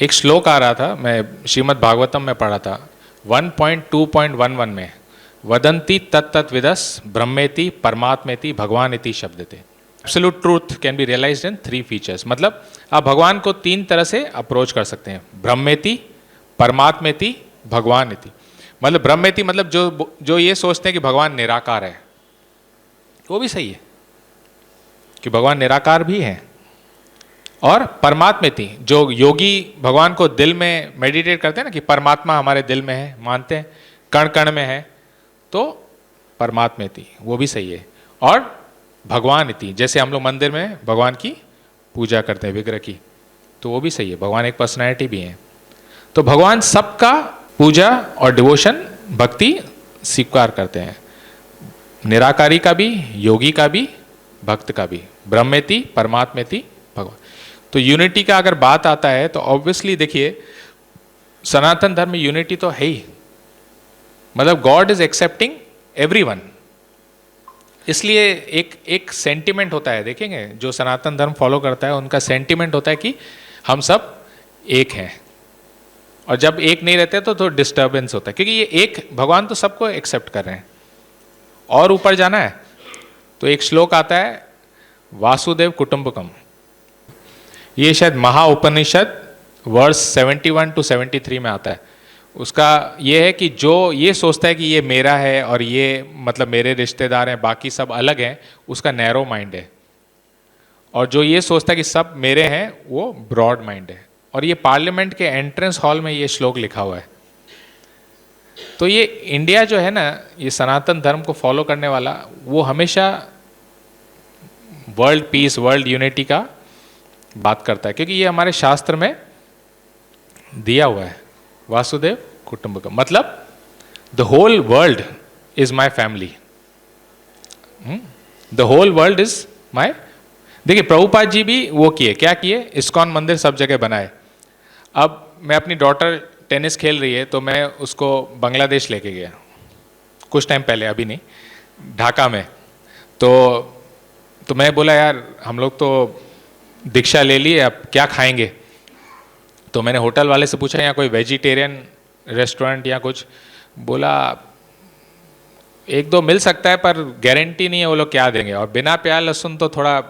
एक श्लोक आ रहा था, मैं श्रीमद् भागवतम में पढ़ा था 1.2.11 में, वदंती तत्तत् विदस ब्रह्मेति परमात्मेति भगवानेति शब्दते। Absolute truth can be realised in 3 features. मतलब आप भगवान को 3 तरह से अप्रोच कर सकते हैं, ब्रह्मेति, परमात्मेति, भगवानेति। मतलब ब्रह्मेति मतलब जो ये सोचते हैं कि भगवान निराकार है, वो भी सही है कि भगवान निराकार भी हैं। और परमात्मेति, जो योगी भगवान को दिल में मेडिटेट करते हैं ना कि परमात्मा हमारे दिल में है, मानते हैं कण कण में है, तो परमात्मेति वो भी सही है। और भगवान इति, जैसे हम लोग मंदिर में भगवान की पूजा करते हैं विग्रह की, तो वो भी सही है, भगवान एक पर्सनैलिटी भी है। तो भगवान सबका पूजा और डिवोशन भक्ति स्वीकार करते हैं, निराकारी का भी, योगी का भी, भक्त का भी। ब्रह्मेति परमात्मेति भगवान। तो यूनिटी का अगर बात आता है तो ऑब्वियसली देखिए सनातन धर्म में यूनिटी तो है ही, मतलब गॉड इज एक्सेप्टिंग एवरीवन। इसलिए एक सेंटिमेंट होता है, देखेंगे जो सनातन धर्म फॉलो करता है उनका सेंटिमेंट होता है कि हम सब एक हैं, और जब एक नहीं रहते तो डिस्टर्बेंस होता है, क्योंकि ये एक भगवान तो सबको एक्सेप्ट कर रहे हैं। और ऊपर जाना है तो एक श्लोक आता है वासुदेव कुटुंबकम, ये शायद महा उपनिषद वर्स 71 to 73 में आता है। उसका ये है कि जो ये सोचता है कि ये मेरा है और ये मतलब मेरे रिश्तेदार हैं, बाकी सब अलग हैं, उसका नैरो माइंड है। और जो ये सोचता है कि सब मेरे हैं, वो ब्रॉड माइंड है। और ये पार्लियामेंट के एंट्रेंस हॉल में ये श्लोक लिखा हुआ है। तो ये इंडिया जो है ना, ये सनातन धर्म को फॉलो करने वाला, वो हमेशा वर्ल्ड पीस, वर्ल्ड यूनिटी का बात करता है, क्योंकि ये हमारे शास्त्र में दिया हुआ है वासुदेव कुटुंबकम। मतलब the whole world is my family, the whole world is my. देखिए प्रभुपाद जी भी वो किए, क्या किए, इस्कॉन मंदिर सब जगह बनाए। अब मैं अपनी डॉटर टेनिस खेल रही है तो मैं उसको बांग्लादेश लेके गया कुछ टाइम पहले, अभी नहीं, ढाका में। तो मैं बोला यार हम लोग तो दीक्षा ले ली, अब क्या खाएंगे। तो मैंने होटल वाले से पूछा यहाँ कोई वेजिटेरियन रेस्टोरेंट या कुछ, बोला 1-2 मिल सकता है पर गारंटी नहीं है वो लोग क्या देंगे, और बिना प्याज लहसुन तो थोड़ा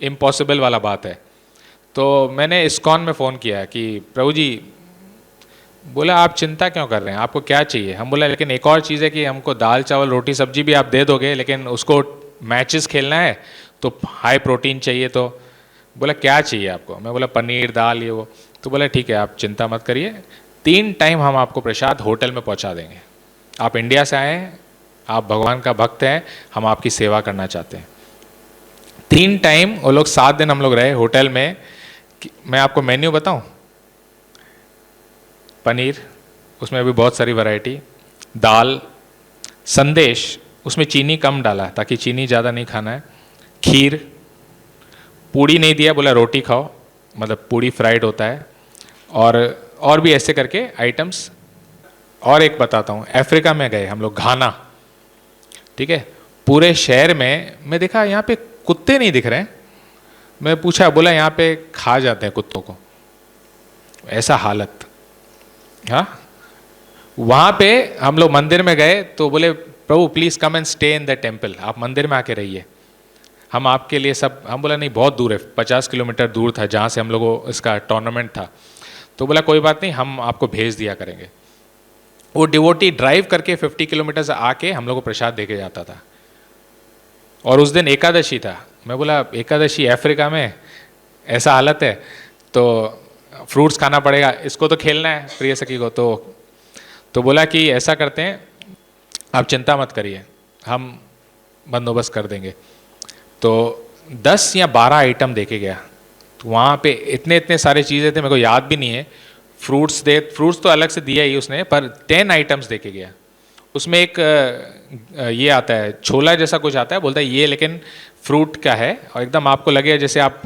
इम्पॉसिबल वाला बात है। तो मैंने इस्कॉन में फ़ोन किया कि प्रभु जी, बोला आप चिंता क्यों कर रहे हैं, आपको क्या चाहिए। हम बोला लेकिन एक और चीज़ है कि हमको दाल चावल रोटी सब्जी भी आप दे दोगे, लेकिन उसको मैचेस खेलना है तो हाई प्रोटीन चाहिए। तो बोला क्या चाहिए आपको, मैं बोला पनीर दाल ये वो। तो बोला ठीक है आप चिंता मत करिए, 3 टाइम हम आपको प्रसाद होटल में पहुंचा देंगे। आप इंडिया से आए हैं, आप भगवान का भक्त हैं, हम आपकी सेवा करना चाहते हैं। 3 टाइम वो लोग, 7 दिन हम लोग रहे होटल में। मैं आपको मेन्यू बताऊं, पनीर, उसमें भी बहुत सारी वैरायटी, दाल, संदेश, उसमें चीनी कम डाला ताकि चीनी ज़्यादा नहीं खाना है, खीर, पूड़ी नहीं दिया, बोला रोटी खाओ, मतलब पूड़ी फ्राइड होता है, और भी ऐसे करके आइटम्स। और एक बताता हूँ, अफ्रीका में गए हम लोग, घाना, ठीक है, पूरे शहर में मैं देखा यहाँ पे कुत्ते नहीं दिख रहे हैं। मैं पूछा, बोला यहाँ पे खा जाते हैं कुत्तों को, ऐसा हालत। हाँ, वहाँ पे हम लोग मंदिर में गए तो बोले प्रभु please come and stay in the temple, आप मंदिर में आके रहिए, हम आपके लिए सब। हम बोला नहीं बहुत दूर है, 50 किलोमीटर दूर था जहाँ से हम लोगों को इसका टूर्नामेंट था। तो बोला कोई बात नहीं, हम आपको भेज दिया करेंगे। वो डिवोटी ड्राइव करके 50 किलोमीटर से आके हम लोग को प्रसाद दे के जाता था। और उस दिन एकादशी था। मैं बोला एकादशी अफ्रीका में ऐसा हालत है तो फ्रूट्स खाना पड़ेगा, इसको तो खेलना है प्रिय सखी को। तो बोला कि ऐसा करते हैं, आप चिंता मत करिए, हम बंदोबस्त कर देंगे। तो 10 या 12 आइटम देके गया। तो वहाँ पे इतने सारे चीज़ें थे, मेरे को याद भी नहीं है। फ्रूट्स तो अलग से दिया ही उसने, पर 10 आइटम्स देके गया। उसमें एक ये आता है छोला जैसा कुछ आता है, बोलता है ये लेकिन फ्रूट का है, और एकदम आपको लगे जैसे आप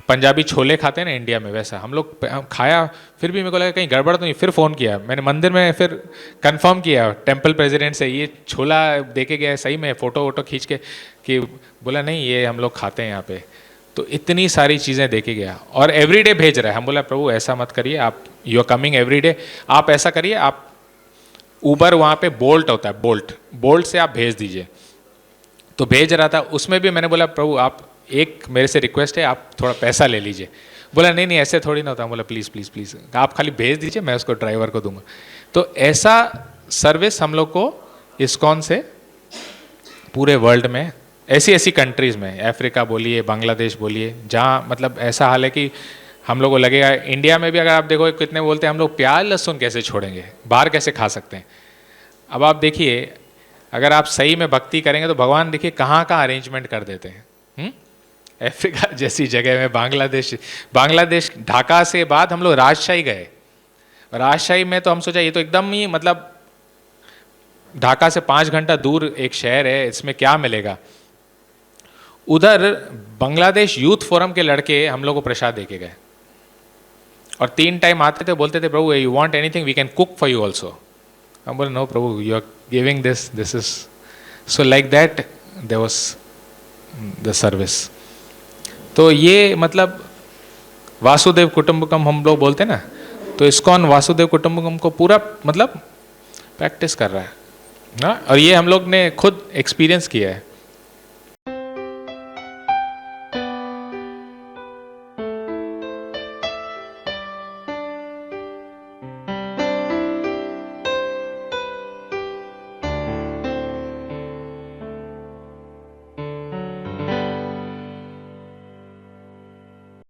पंजाबी छोले खाते हैं ना इंडिया में, वैसा। हम लोग खाया, फिर भी मेरे को लगा कहीं गड़बड़ तो नहीं। फिर फ़ोन किया मैंने मंदिर में, फिर कंफर्म किया टेम्पल प्रेसिडेंट से, ये छोला देके गया है सही में, फ़ोटो वोटो खींच के, कि बोला नहीं ये हम लोग खाते हैं यहाँ पे। तो इतनी सारी चीज़ें देके गया और एवरीडे भेज रहा है। हम बोला प्रभु ऐसा मत करिए, आप यू आर कमिंग एवरीडे, आप ऐसा करिए, आप ऊबर वहाँ पे बोल्ट होता है, बोल्ट से आप भेज दीजिए। तो भेज रहा था, उसमें भी मैंने बोला प्रभु आप एक मेरे से रिक्वेस्ट है, आप थोड़ा पैसा ले लीजिए। बोला नहीं नहीं ऐसे थोड़ी ना होता। बोला प्लीज़ प्लीज़ प्लीज़ आप खाली भेज दीजिए, मैं उसको ड्राइवर को दूंगा। तो ऐसा सर्विस हम लोग को इस्कॉन से पूरे वर्ल्ड में ऐसी ऐसी कंट्रीज़ में, अफ्रीका बोलिए, बांग्लादेश बोलिए, जहाँ मतलब ऐसा हाल है कि हम लोग को लगेगा, इंडिया में भी अगर आप देखो कितने बोलते हैं हम लोग प्याज लहसुन कैसे छोड़ेंगे, बाहर कैसे खा सकते हैं। अब आप देखिए अगर आप सही में भक्ति करेंगे तो भगवान देखिए कहाँ कहाँ अरेंजमेंट कर देते हैं। अफ्रीका जैसी जगह में, बांग्लादेश ढाका से बाद हम लोग राजशाही गए। राजशाही में तो हम सोचा ये तो एकदम ही मतलब ढाका से 5 घंटा दूर एक शहर है, इसमें क्या मिलेगा। उधर बांग्लादेश यूथ फोरम के लड़के हम लोग को प्रसाद देके गए और 3 टाइम आते थे, बोलते थे प्रभु you want anything we can cook for you also. हम बोले नो प्रभु you are giving this is so like that there was the service. तो ये मतलब वासुदेव कुटुंबकम हम लोग बोलते हैं ना, तो इस्कॉन वासुदेव कुटुंबकम को पूरा मतलब प्रैक्टिस कर रहा है ना, और ये हम लोग ने खुद एक्सपीरियंस किया है।